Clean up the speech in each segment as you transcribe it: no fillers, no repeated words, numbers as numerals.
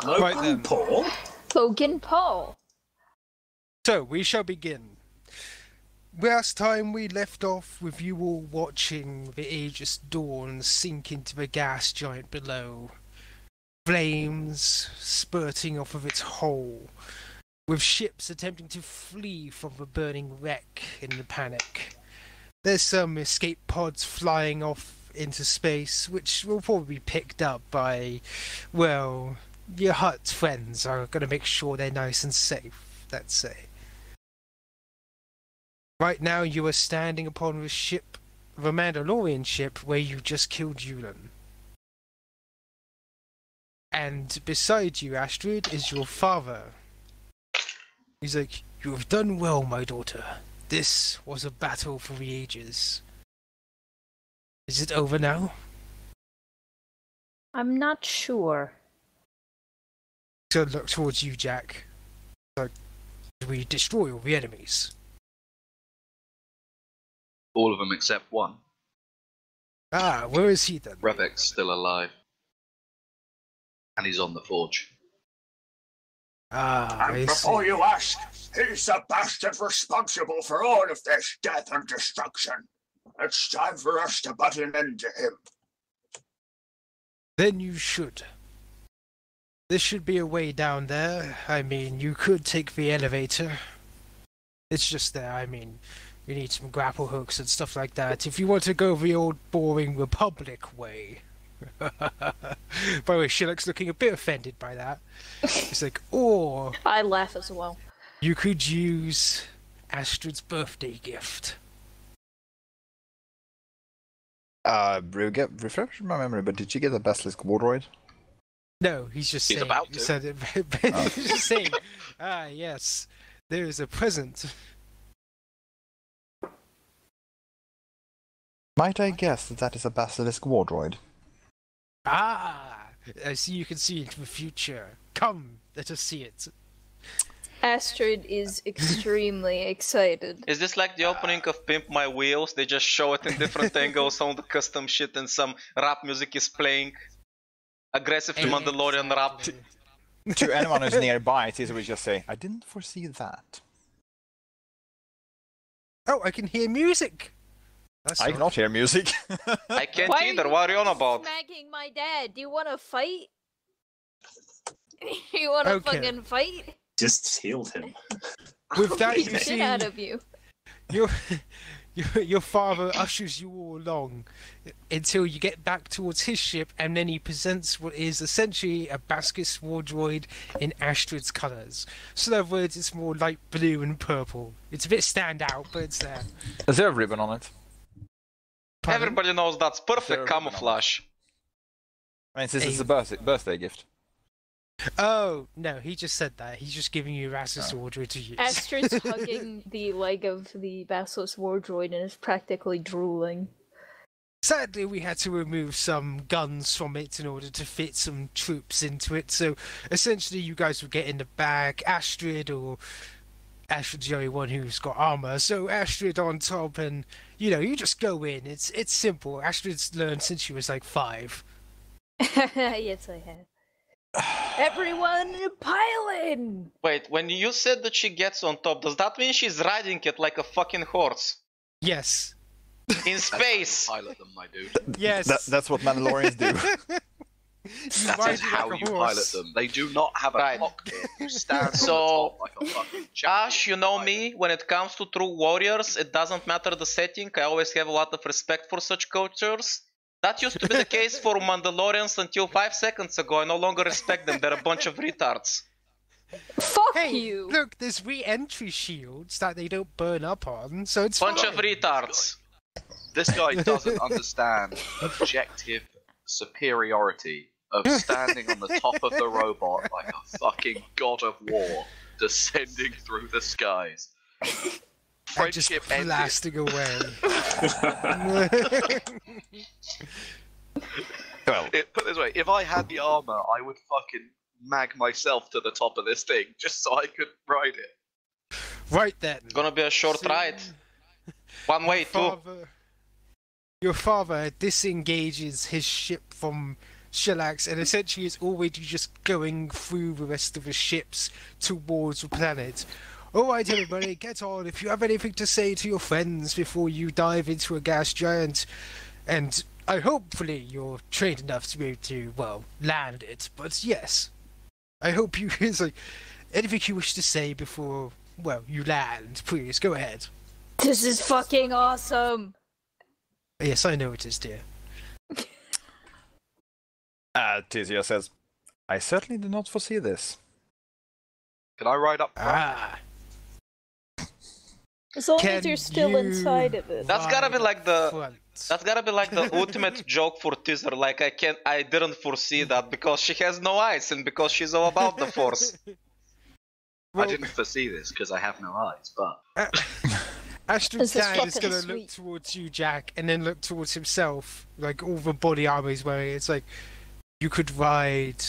Logan Paul? Logan Paul. So, we shall begin. Last time we left off with you all watching the Aegis Dawn sink into the gas giant below. Flames spurting off of its hull, with ships attempting to flee from the burning wreck in the panic. There's some escape pods flying off into space, which will probably be picked up by, well, your Hutt friends are going to make sure they're nice and safe, let's say. Right now you are standing upon the ship, the Mandalorian ship, where you just killed Yulan. And beside you, Astrid, is your father. He's like, "You have done well, my daughter. This was a battle for the ages. Is it over now?" I'm not sure. So look towards you, Jack. Like, did we destroy all the enemies? All of them except one. Ah, where is he then? Rebek's still alive. And he's on the forge. Ah, And before you ask, he's the bastard responsible for all of this death and destruction. It's time for us to butt an end to him. Then you should. There should be a way down there. I mean, you could take the elevator. It's just there. I mean, you need some grapple hooks and stuff like that. If you want to go the old boring Republic way. By the way, Shillock's looking a bit offended by that. It's like, or I laugh as well. you could use Astrid's birthday gift. Refresh my memory, but did you get the Basilisk Wardroid? No, he's just saying. about He to. said it, he's just saying. Ah, yes, there is a present. Might I guess that that is a Basilisk Wardroid? Ah, I see. You can see into the future. Come, let us see it. Astrid is extremely excited. Is this like the opening of Pimp My Wheels? They just show it in different angles, all the custom shit, and some rap music is playing. Aggressive Mandalorian rap. To anyone who's nearby, it's easy to just say, I didn't foresee that. Oh, I can hear music. That's I cannot hear music. I can't Why either, are what are you on about? smacking my dad? Do you want to fight? You want to Okay. fucking fight? Just healed him. With that, Beat you the shit see out of you. your father ushers you all along until you get back towards his ship, and then he presents what is essentially a Basilisk Wardroid in Astrid's colours. So in other words, it's more light blue and purple. It's a bit stand out, but it's there. Is there a ribbon on it? Pardon? Everybody knows that's perfect Sure, camouflage. I mean, since it's a birthday gift. Oh, no, he just said that. He's just giving you Basilisk Wardroid to use. Astrid's hugging the leg of the Basilisk Wardroid and is practically drooling. Sadly, we had to remove some guns from it in order to fit some troops into it. So essentially, you guys would get in the back. Astrid's the only one who's got armor. So Astrid on top, and you just go in. It's simple. Astrid's learned since she was like 5. Yes, I have. Everyone pile in! Wait, when you said that she gets on top, does that mean she's riding it like a fucking horse? Yes. In space! Pilot them, my dude. Yes. That's what Mandalorians do. That ride is it how like a you horse. pilot them. They do not have a Right. cockpit. You stand So, on the top like a fucking champion. Ash, you know me, when it comes to true warriors, it doesn't matter the setting, I always have a lot of respect for such cultures. That used to be the case for Mandalorians until 5 seconds ago. I no longer respect them, they're a bunch of retards. Fuck Hey, you! look, there's re-entry shields that they don't burn up on, so it's Bunch fine. of retards. This guy doesn't understand objective superiority of standing on the top of the robot like a fucking god of war descending through the skies. And just Friendship ended. blasting away. Well, Put it this way, if I had the armor, I would fucking mag myself to the top of this thing just so I could ride it. Right then. It's gonna be a short See, ride. One way too. Your father disengages his ship from Shellax, and essentially is already just going through the rest of the ships towards the planet. Alright everybody, get on. If you have anything to say to your friends before you dive into a gas giant, and hopefully you're trained enough to be able to, well, land it, but yes. I hope you, it's like, anything you wish to say before, well, you land, please, go ahead. This is fucking awesome! Yes, I know it is, dear. Tizia says, I certainly did not foresee this. Can I ride up front? Ah. As long Can as you're still you inside of it. That's gotta be like the front? that's gotta be like the ultimate joke for teaser. Like I didn't foresee that because she has no eyes and because she's all about the Force. I didn't foresee this because I have no eyes, but Astrid's This is dad is fucking gonna look sweet. towards you, Jack, and then look towards himself, like all the body armor he's wearing. It's like, you could ride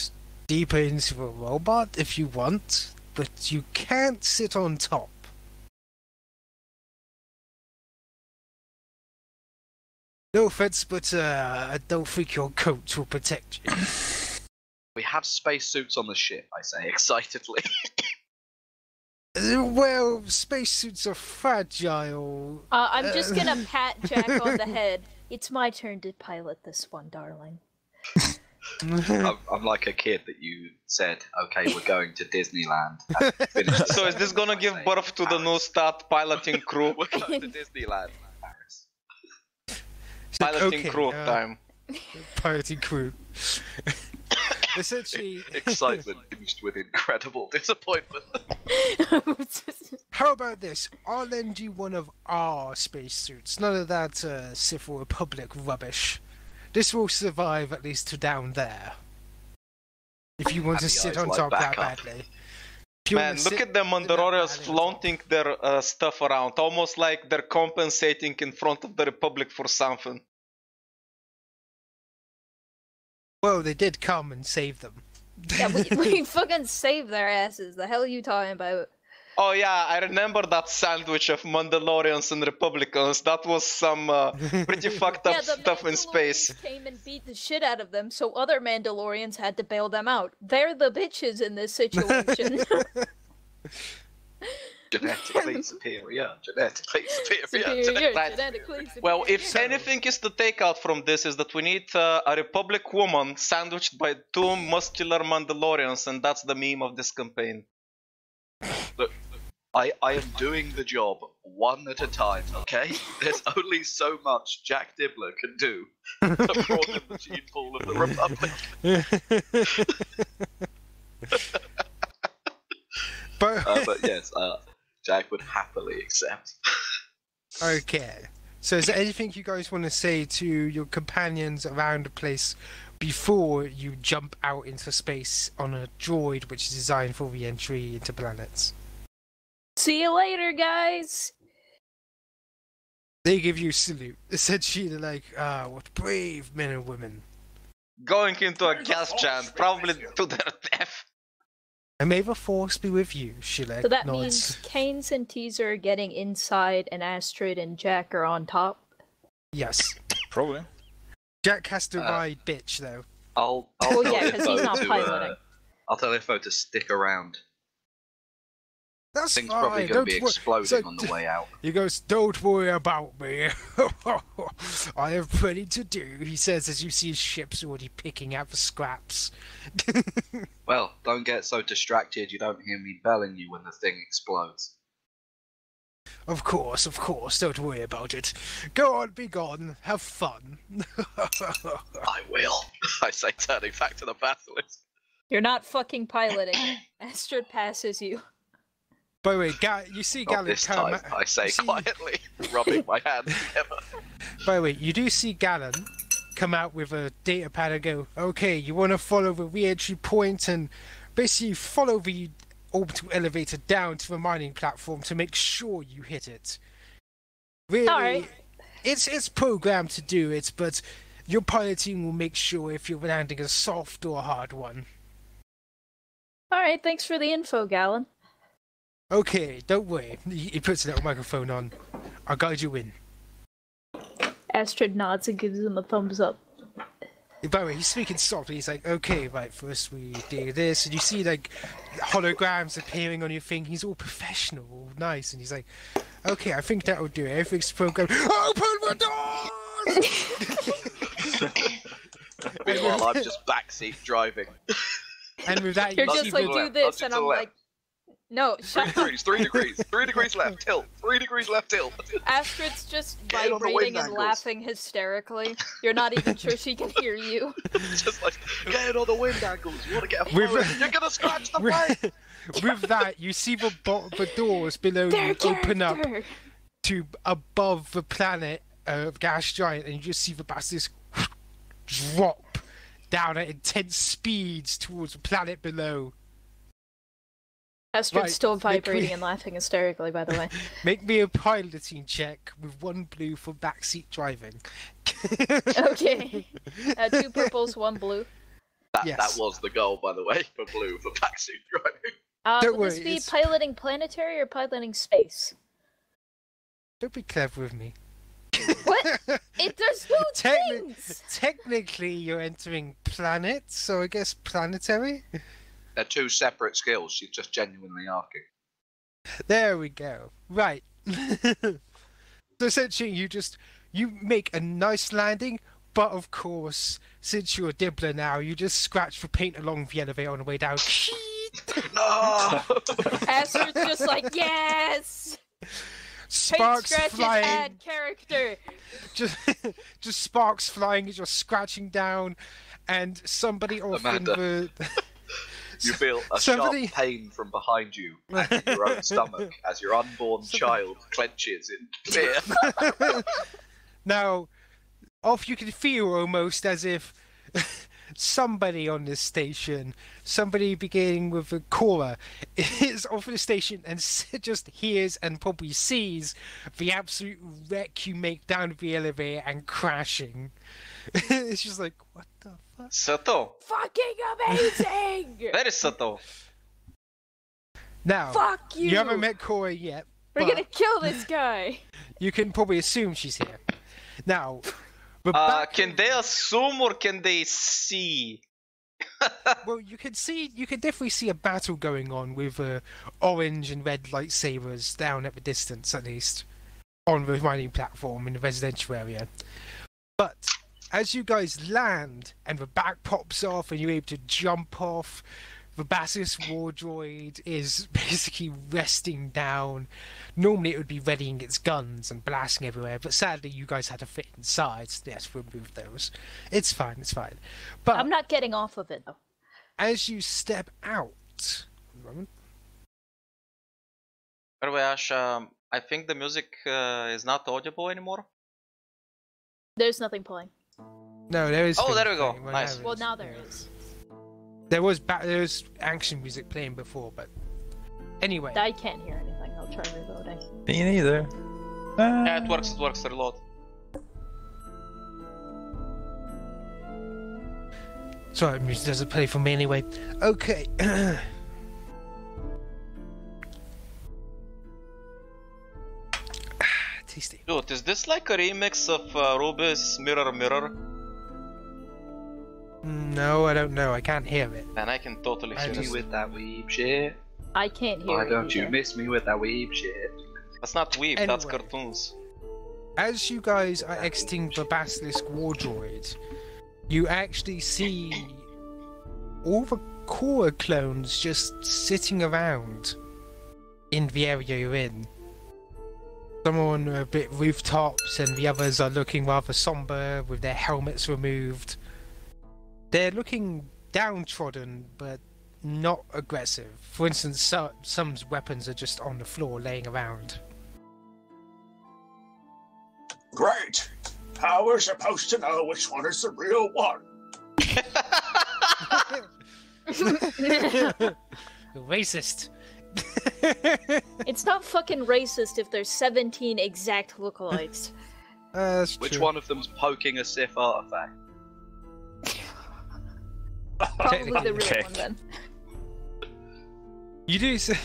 deeper into a robot if you want, but you can't sit on top. No offense, but I don't think your coat will protect you. we have spacesuits on the ship, I say excitedly. Well, spacesuits are fragile. I'm just gonna pat Jack on the head. It's my turn to pilot this one, darling. I'm like a kid that you said, okay, we're going to Disneyland. And finished the So is this gonna sentence give by birth to the new stat piloting crew? We're going to Disneyland, Paris. It's like, Piloting okay, crew time. Piloting crew. Essentially, Excitement tinged with incredible disappointment. how about this? I'll lend you one of our spacesuits. None of that Sith Republic rubbish. This will survive at least to down there. If you want to Happy sit eyes on like top that backup. badly. If you Man, wanna look sit at the in that Mandalorians badly, flaunting their stuff around, almost like they're compensating in front of the Republic for something. well, they did come and save them. Yeah, we fucking saved their asses. The hell are you talking about? Oh yeah, I remember that sandwich of Mandalorians and Republicans. That was some pretty fucked up Yeah, the stuff in space. Mandalorians came and beat the shit out of them, so other Mandalorians had to bail them out. They're the bitches in this situation. Genetically superior. Genetically superior. Superior, Right. genetically superior. Well, if anything is to take out from this is that we need a Republic woman sandwiched by two muscular Mandalorians, and that's the meme of this campaign. Look, I am doing the job one at a time, okay? There's only so much Jack Dibler can do to broaden the gene pool of the Republic. But yes, Jack would happily accept. Okay. So is there anything you guys want to say to your companions around the place before you jump out into space on a droid which is designed for re-entry into planets? See you later, guys. They give you a salute. Essentially, they're like, what brave men and women. Going into a gas giant, probably to their death. And may the force be with you, Shilek So that nods. means Kains and Teaser are getting inside, and Astrid and Jack are on top. Yes. Probably. Jack has to ride bitch, though. I'll Well, tell yeah, 'cause he's Info not to, piloting. I'll tell Info to stick around. That's Things fine. probably going to Don't be wor- exploding so- on the way out. He goes, don't worry about me. I have plenty to do, he says as you see his ships already picking out the scraps. Well, don't get so distracted you don't hear me belling you when the thing explodes. Of course, don't worry about it. Go on, be gone, have fun. I will, I say, turning back to the basilisk. You're not fucking piloting. Astrid passes you. By the way, you see Not Galen this come time, I say quietly, rubbing my hands together. By the way, you do see Galen come out with a data pad and go, okay, you want to follow the re-entry point and basically follow the orbital elevator down to the mining platform to make sure you hit it. Really, Alright. it's programmed to do it, but your piloting will make sure if you're landing a soft or a hard one. Alright, thanks for the info, Galen. Okay, don't worry. He puts a little microphone on. I'll guide you in. Astrid nods and gives him a thumbs up. By the way, he's speaking softly. He's like, okay, right, first we do this. And you see, like, holograms appearing on your thing. He's all professional, all nice. And he's like, okay, I think that'll do it. Everything's programmed. Open the door! Meanwhile, I'm just backseat driving. And with that, You're you just see like, the- do this, and I'm like, no, 3 shut up. degrees, 3 degrees, 3 degrees left, tilt, 3 degrees left, tilt. Astrid's just Get on the vibrating wind and angles. laughing hysterically. You're not even sure she can hear you. Just like, get on the wind angles, you want to get a With- photo, you're gonna scratch the plate! with that, you see the doors below Their you open up character. to above the planet gas giant, and you just see the basilisk drop down at intense speeds towards the planet below. Astrid's Right, still make me- vibrating and laughing hysterically, by the way. Make me a piloting check with 1 blue for backseat driving. Okay. 2 purples, 1 blue. Yes. That was the goal, by the way, for blue, for backseat driving. Don't Would this worry, be it's- piloting planetary or piloting space? Don't be clever with me. What? There's no Techni- things! Technically, you're entering planets, so I guess planetary? They're 2 separate skills, she's just genuinely asking. There we go. Right. So essentially, you make a nice landing, but of course, since you're a Dibler now, you just scratch the paint along the elevator on the way down. No! Astrid's just like, yes! Paint Sparks scratches flying. add character! Just sparks flying as you're scratching down, and somebody off Amanda. in the. You feel a Somebody- sharp pain from behind you and in your own stomach as your unborn child clenches in fear. Now, off you can feel almost as if somebody on this station, somebody beginning with a Cora, is off the station and just hears and probably sees the absolute wreck you make down the elevator and crashing. It's just like, what the fuck? Subtle. Fucking amazing! Very subtle. Now, Fuck you! you haven't met Cora yet, We're but gonna kill this guy! you can probably assume she's here. Now, the back- Can they assume or can they see? well, you can definitely see a battle going on with orange and red lightsabers down at the distance, at least, on the mining platform in the residential area. But as you guys land and the back pops off and you're able to jump off, the Basilisk war droid is basically resting down. Normally it would be readying its guns and blasting everywhere, but sadly you guys had to fit inside, so yes, remove those. It's fine, it's fine. But I'm not getting off of it, though. as you step out... One moment. By the way, Ash, I think the music is not audible anymore. There's nothing playing. No, there is... Oh, things there we go. playing. Well, Nice. now Well, is. now there is. There was action music playing before, but... Anyway. I can't hear anything. I'll try reloading. Me neither. Yeah, it works, reload. Sorry, music doesn't play for me anyway. Okay. Tasty. Dude, is this like a remix of Ruby's Mirror Mirror? No, I don't know. I can't hear it. Man, I can totally I hear Miss me this. with that weeb shit. I can't hear Why it don't you either. miss me with that weeb shit? That's not weeb, that's Anyway. cartoons. As you guys are exiting the Basilisk war droid, you actually see all the Cora clones just sitting around in the area you're in. Some on a bit rooftops, and the others are looking rather somber with their helmets removed. They're looking downtrodden, but not aggressive. For instance, some weapons are just on the floor laying around. Great. How we're supposed to know which one is the real one? Racist. It's not fucking racist if there's 17 exact lookalikes. That's Which true. one of them's poking a Sith artifact? Probably the real Okay. one then. You do say...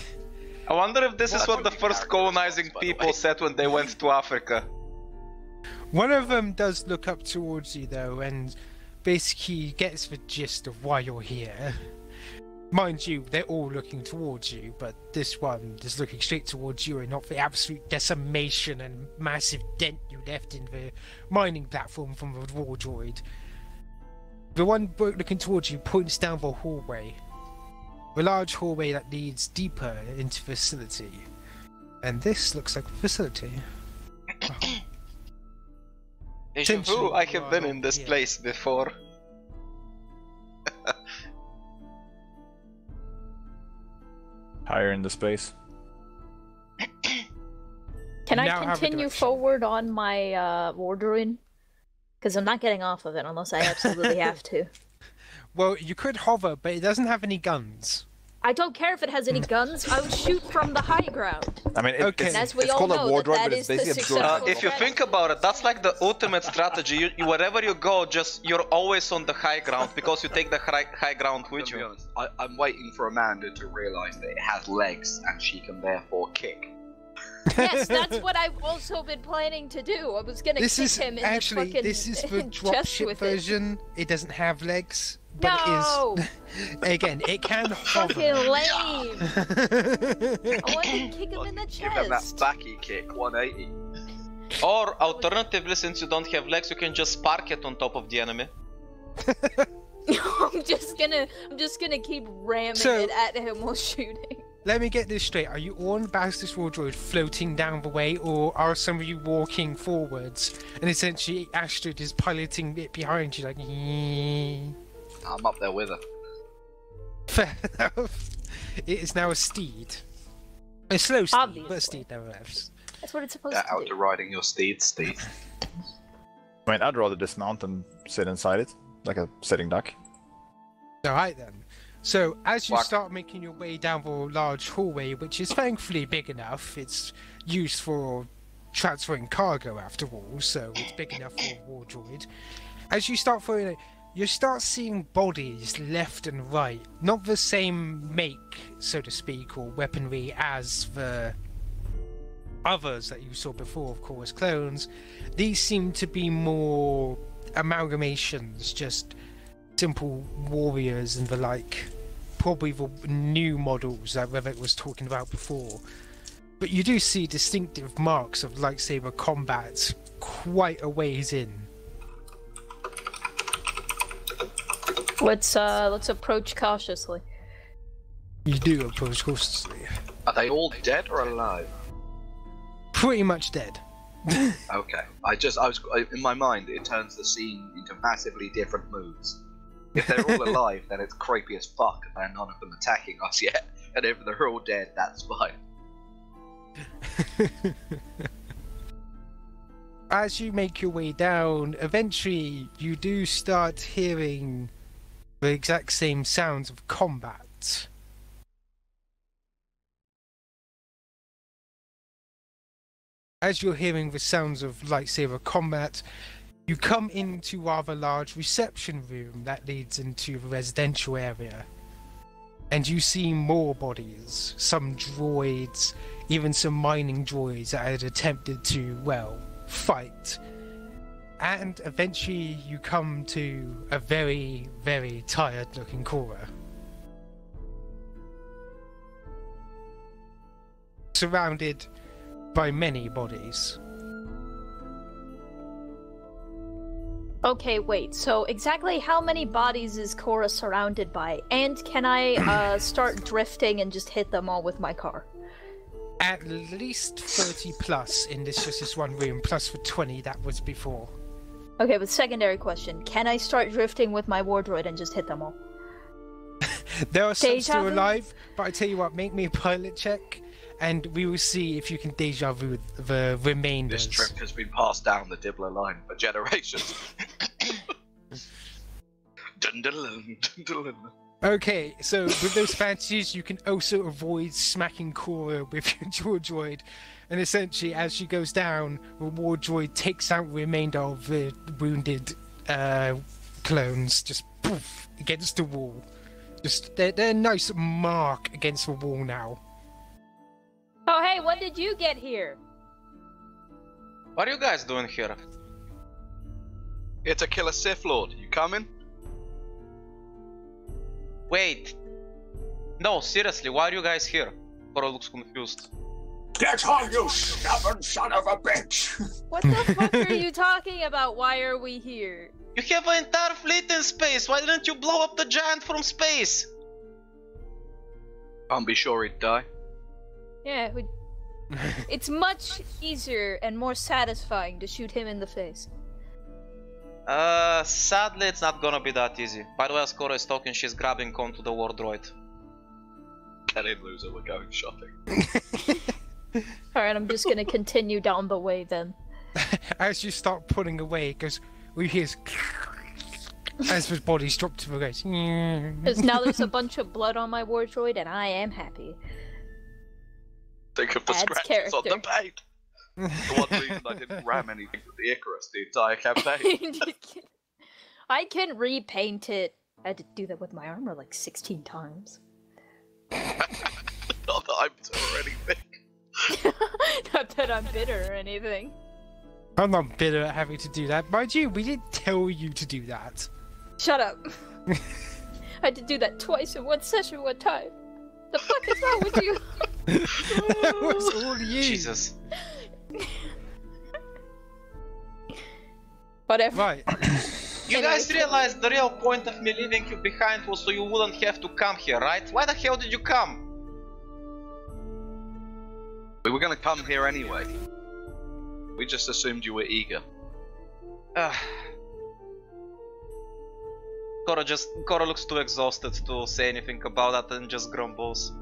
I wonder if this Well, is that's what the only first character colonizing response, by the people way. said when they went to Africa. One of them does look up towards you though, and basically gets the gist of why you're here. Mind you, they're all looking towards you, but this one is looking straight towards you and not the absolute decimation and massive dent you left in the mining platform from the war droid. The one looking towards you points down the hallway. The large hallway that leads deeper into the facility. And this looks like a facility. Deja vu, I have been in this place before. Higher in the space. Can Now I have a continue direction. forward on my war droid? Because I'm not getting off of it unless I absolutely have to. Well, you could hover, but it doesn't have any guns. I don't care if it has any guns. I would shoot from the high ground. I mean, Okay. it's, And as we it's all called know, a war that droid, that but it's is the basically a successful droid. If you think about it, that's like the ultimate strategy. Wherever you go, you're always on the high ground because you take the high ground with To be you. honest, I'm waiting for Amanda to realise that it has legs and she can therefore kick. Yes, that's what I've also been planning to do. I was gonna This kick is him in actually the fucking this is the chest dropship with version. It doesn't have legs, but No! it is. Again, it can hover. Fucking lame! I want to kick him in the Give him that chest. backy kick, 180. Or alternatively, since you don't have legs, you can just park it on top of the enemy. I'm just gonna keep ramming So- it at him while shooting. Let me get this straight. Are you on Bastis War Droid floating down the way, or are some of you walking forwards? And essentially, Astrid is piloting it behind you, like. I'm up there with her. Fair enough. It is now a steed. A slow steed, but a Obviously. steed nevertheless. That's what it's supposed Yeah, to out do. to riding your steed, Steve. I mean, I'd rather dismount and sit inside it, like a sitting duck. Alright then. So, as you Walk. start making your way down the large hallway, which is thankfully big enough, it's used for transferring cargo after all, so it's big enough for a war droid. As you start following it, you start seeing bodies left and right. Not the same make, so to speak, or weaponry as the others that you saw before, of course, clones. These seem to be more amalgamations, just simple warriors and the like. Probably the new models that Revit was talking about before. But you do see distinctive marks of lightsaber combat quite a ways in. Let's approach cautiously. You do approach cautiously. Are they all dead or alive? Pretty much dead. Okay. In my mind, it turns the scene into massively different moods. If they're all alive, then it's creepy as fuck, and none of them attacking us yet. And if they're all dead, that's fine. As you make your way down, eventually you do start hearing the exact same sounds of combat. As you're hearing the sounds of lightsaber combat, you come into a rather large reception room that leads into the residential area. And you see more bodies, some droids, even some mining droids that had attempted to, well, fight. And eventually you come to a very, very tired looking Cora. Surrounded by many bodies. Okay, wait. So exactly how many bodies is Cora surrounded by? And can I start drifting and just hit them all with my car? At least 30 plus in this one room, plus the 20 that was before. Okay, but secondary question. Can I start drifting with my war droid and just hit them all? There are some Deja still vu? alive, but I tell you what, make me a pilot check, and we will see if you can deja vu the remainders. This trip has been passed down the Dibler line for generations. Dun, dun, dun, dun, dun, dun. Okay, so with those fantasies, you can also avoid smacking Cora with your droid, and essentially, as she goes down, the war droid takes out the remainder of the wounded clones, just poof, against the wall. Just they're a nice mark against the wall now. Oh, hey, when did you get here? What are you guys doing here? Here to kill a Sith Lord. You coming? Wait. No, seriously, why are you guys here? Cora looks confused. Get on, you stubborn son of a bitch! What the fuck are you talking about? Why are we here? You have an entire fleet in space. Why didn't you blow up the giant from space? Can't be sure he'd die. Yeah, it's much easier and more satisfying to shoot him in the face. Sadly, it's not gonna be that easy. By the way, as Cora is talking, she's grabbing onto the war droid. Get in, loser. We're going shopping. Alright, I'm just gonna continue down the way then. As you start pulling away, it goes. We hear as his body's dropped to the ground. Because now there's a bunch of blood on my war droid, and I am happy. Think of the Adds scratches on the character. paint. The one reason I didn't ram anything with the Icarus the entire campaign. I can repaint it. I had to do that with my armor like 16 times. Not that I'm already big. Not that I'm bitter or anything. I'm not bitter at having to do that. Mind you, we didn't tell you to do that. Shut up. I had to do that twice in one session one time. The fuck is wrong with you? That was all you. Jesus. Whatever. Right. You guys realize the real point of me leaving you behind was so you wouldn't have to come here, right? Why the hell did you come? We were gonna come here anyway. We just assumed you were eager. Cora looks too exhausted to say anything about that and just grumbles.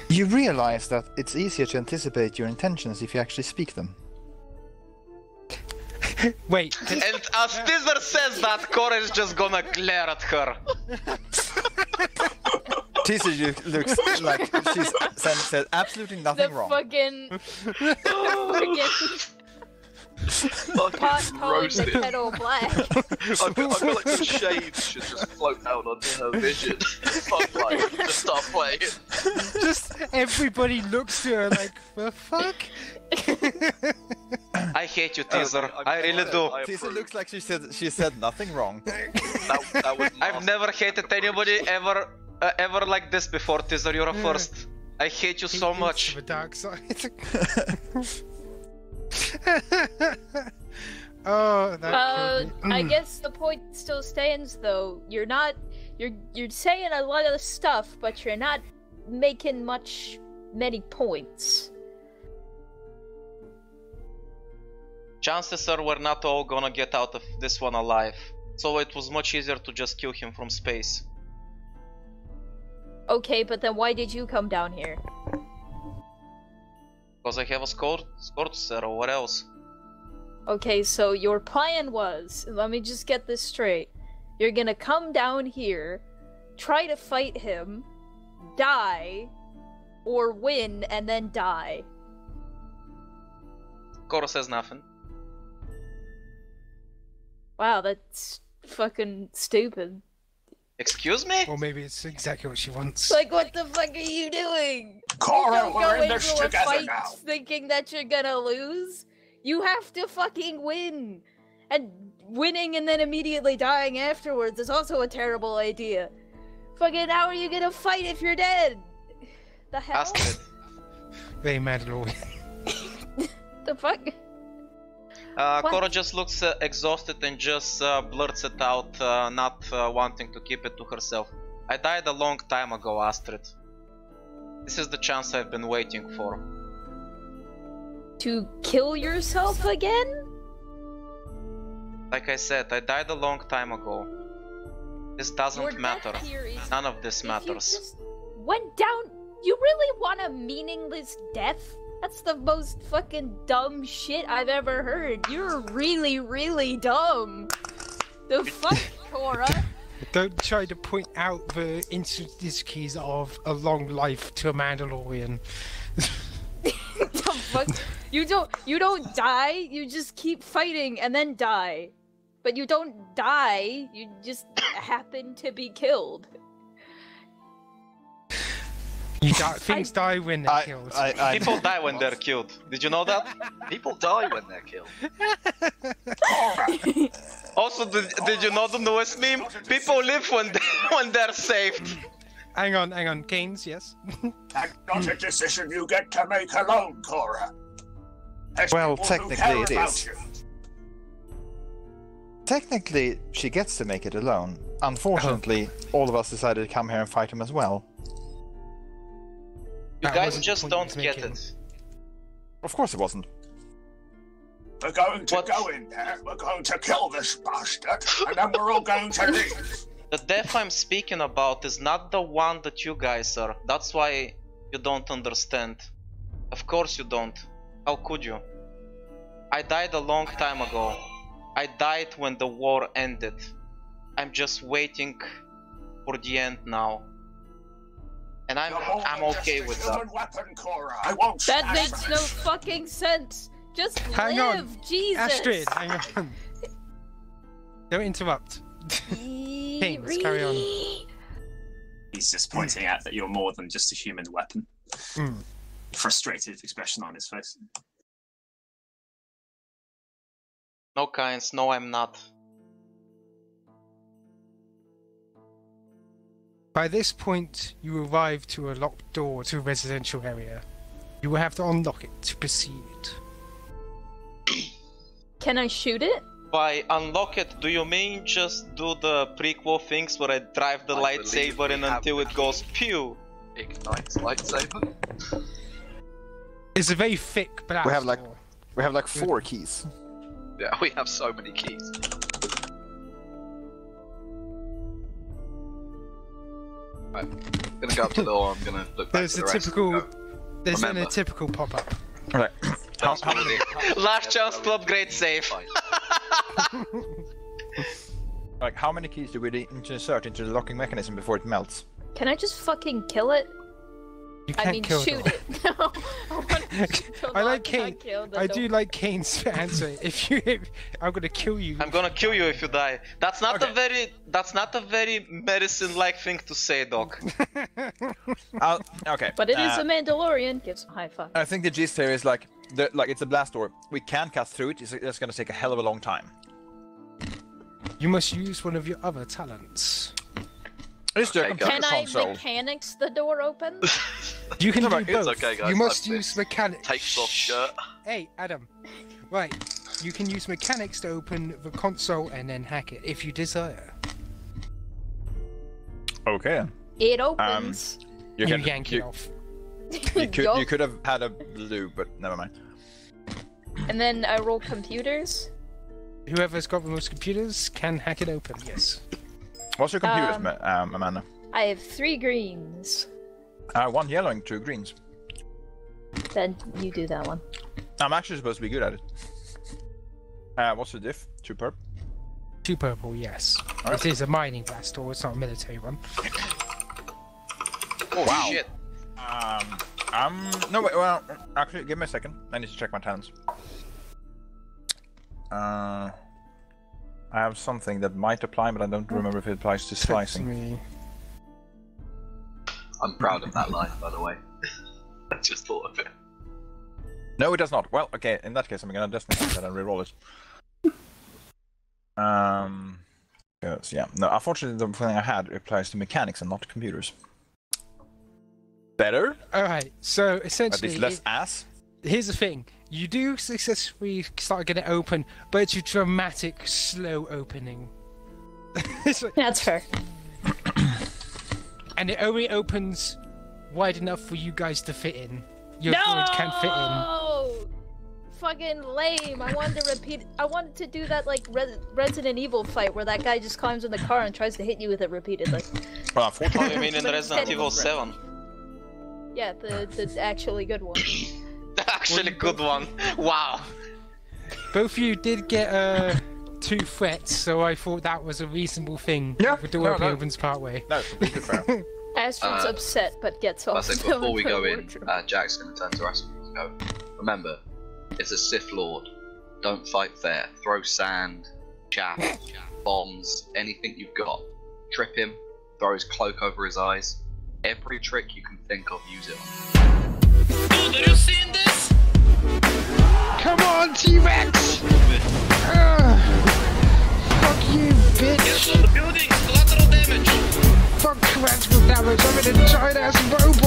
You realize that it's easier to anticipate your intentions if you actually speak them. Wait. And as Tizer says that, Cora is just gonna glare at her. Teaser looks like she's said absolutely nothing The wrong. fucking pot calling the roasted. kettle black. I feel like the shades should just float out onto her vision. Spotlight, just start playing. Just everybody looks to her like, the fuck? I hate you, Teaser. I really do. Teaser looks like she said nothing wrong. That was I've never hated anybody ever like this before, Teaser. You're a first. I hate you so much. The dark side. Oh, that killed me. I guess the point still stands though. You're saying a lot of stuff, but you're not making many points. Chances are we're not all gonna get out of this one alive. So it was much easier to just kill him from space. Okay, but then why did you come down here? Because I have a escort, sir, or what else? Okay, so your plan was, let me just get this straight. You're gonna come down here, try to fight him, die, or win and then die. Cora says nothing. Wow, that's fucking stupid. Excuse me? Or maybe it's exactly what she wants. Like, what the fuck are you doing? Cora, You don't we're go in this into a together fight now. thinking that you're gonna lose. You have to fucking win. And winning and then immediately dying afterwards is also a terrible idea. Fucking how are you gonna fight if you're dead? The hell? Astrid. Very Mandalorian. The fuck? Cora just looks exhausted and just blurts it out, not wanting to keep it to herself. I died a long time ago, Astrid. This is the chance I've been waiting for. To kill yourself again? Like I said, I died a long time ago. This doesn't Your matter. death here is- None of this If you matters. just went down. You really want a meaningless death? That's the most fucking dumb shit I've ever heard. You're really, really dumb. The fuck, Cora? Don't try to point out the intricacies of a long life to a Mandalorian. The fuck? You don't die. You just keep fighting and then die. But you don't die. You just happen to be killed. Things die when they're killed. People die when they're killed. Did you know that? People die when they're killed. Cora, Also, did you know the newest meme? People live when they're saved. Hang on, Kains, yes. That's not a decision you get to make alone, Cora. There's Well, people who technically care it about is. you. Technically, she gets to make it alone. Unfortunately, all of us decided to come here and fight him as well. You That guys wasn't the just point don't he was get making. it. Of course it wasn't. We're going to What? go in there, we're going to kill this bastard, and then we're all going to leave. The death I'm speaking about is not the one that you guys are. That's why you don't understand. Of course you don't. How could you? I died a long time ago. I died when the war ended. I'm just waiting for the end now. And I'm okay with that. Human weapon, Cora. I won't That stand makes for no this. fucking sense. Just Hang live, on, Jesus. Astrid, hang on. Don't interrupt. Kains, carry on. He's just pointing out that you're more than just a human weapon. Mm. Frustrated expression on his face. No, Kains, no, I'm not. By this point, you arrive to a locked door to a residential area. You will have to unlock it to proceed. Can I shoot it? By unlock it, do you mean just do the prequel things where I drive the I believe lightsaber we in have until the it goes pew? Ignites lightsaber. It's a very thick blast. We have like- door. We have like 4 keys. Yeah, we have so many keys. Right, I'm gonna go up to the door. I'm gonna look back There's to the a rest. typical. and go, There's then a Remember. typical pop-up. Right. "That's one of the- Last chance to upgrade save. Fine. Like, how many keys do we need to insert into the locking mechanism before it melts? Can I just fucking kill it? You I can't mean, kill shoot them. it. No, I want to kill I the like one Kain. not kill the I dog. do like Kain's answer. If you, I'm gonna kill you. I'm gonna kill you if you die. That's not Okay. that's not a very medicine-like thing to say, Doc. Okay. But it is a Mandalorian. Gives a high five. I think the gist here is like, it's a blast door. We can cut through it. It's gonna take a hell of a long time. You must use one of your other talents. It's the Okay, computer Can I console. mechanics the door open? You can No, do but both. it's okay, guys, You must I've use mechanics. Takes off shirt. Hey, Adam. Right. You can use mechanics to open the console and then hack it if you desire. Okay. It opens. You yank it off. You could have had a blue, but never mind. And then I roll computers. Whoever's got the most computers can hack it open. Yes. What's your computers, Amanda? I have 3 greens. 1 yellow and 2 greens. Then you do that one. I'm actually supposed to be good at it. What's the diff? 2 perp? 2 purple, yes. Alright. It is a mining blast door, it's not a military one. Oh Wow. shit. No, wait, well, actually, give me a second. I need to check my talents. I have something that might apply, but I don't remember if it applies to slicing. Me. I'm proud of that line, by the way. I just thought of it. No, it does not. Well, okay, in that case, I'm gonna just that and reroll it. Yes, yeah. No, unfortunately, the thing I had applies to mechanics and not computers. Better? Alright, so At essentially, least less ass? here's the thing. You do successfully start getting it open, but it's a dramatic, slow opening. It's like- That's fair. and it only opens wide enough for you guys to fit in. Your droids can't fit in. No! Fucking lame. I wanted to repeat. I wanted to do that like Resident Evil fight where that guy just climbs in the car and tries to hit you with it repeatedly. Well, Oh, unfortunately, you mean in But Resident instead Evil it- 7? Yeah, the actually good one. Actually good one. Wow. Both of you did get 2 threats, so I thought that was a reasonable thing. Yeah, The door no, opening no. opens partway. no, completely fair. Astrid's upset but gets I off. think the before we go in, wardrobe. Jack's going to turn to Astrid and go, remember, it's a Sith Lord. Don't fight fair. Throw sand, chaff, bombs, anything you've got. Trip him, throw his cloak over his eyes. Every trick you can think of, use it on. Dude, have you seen this? Come on, T-Rex! damage. I'm in a giant ass robot.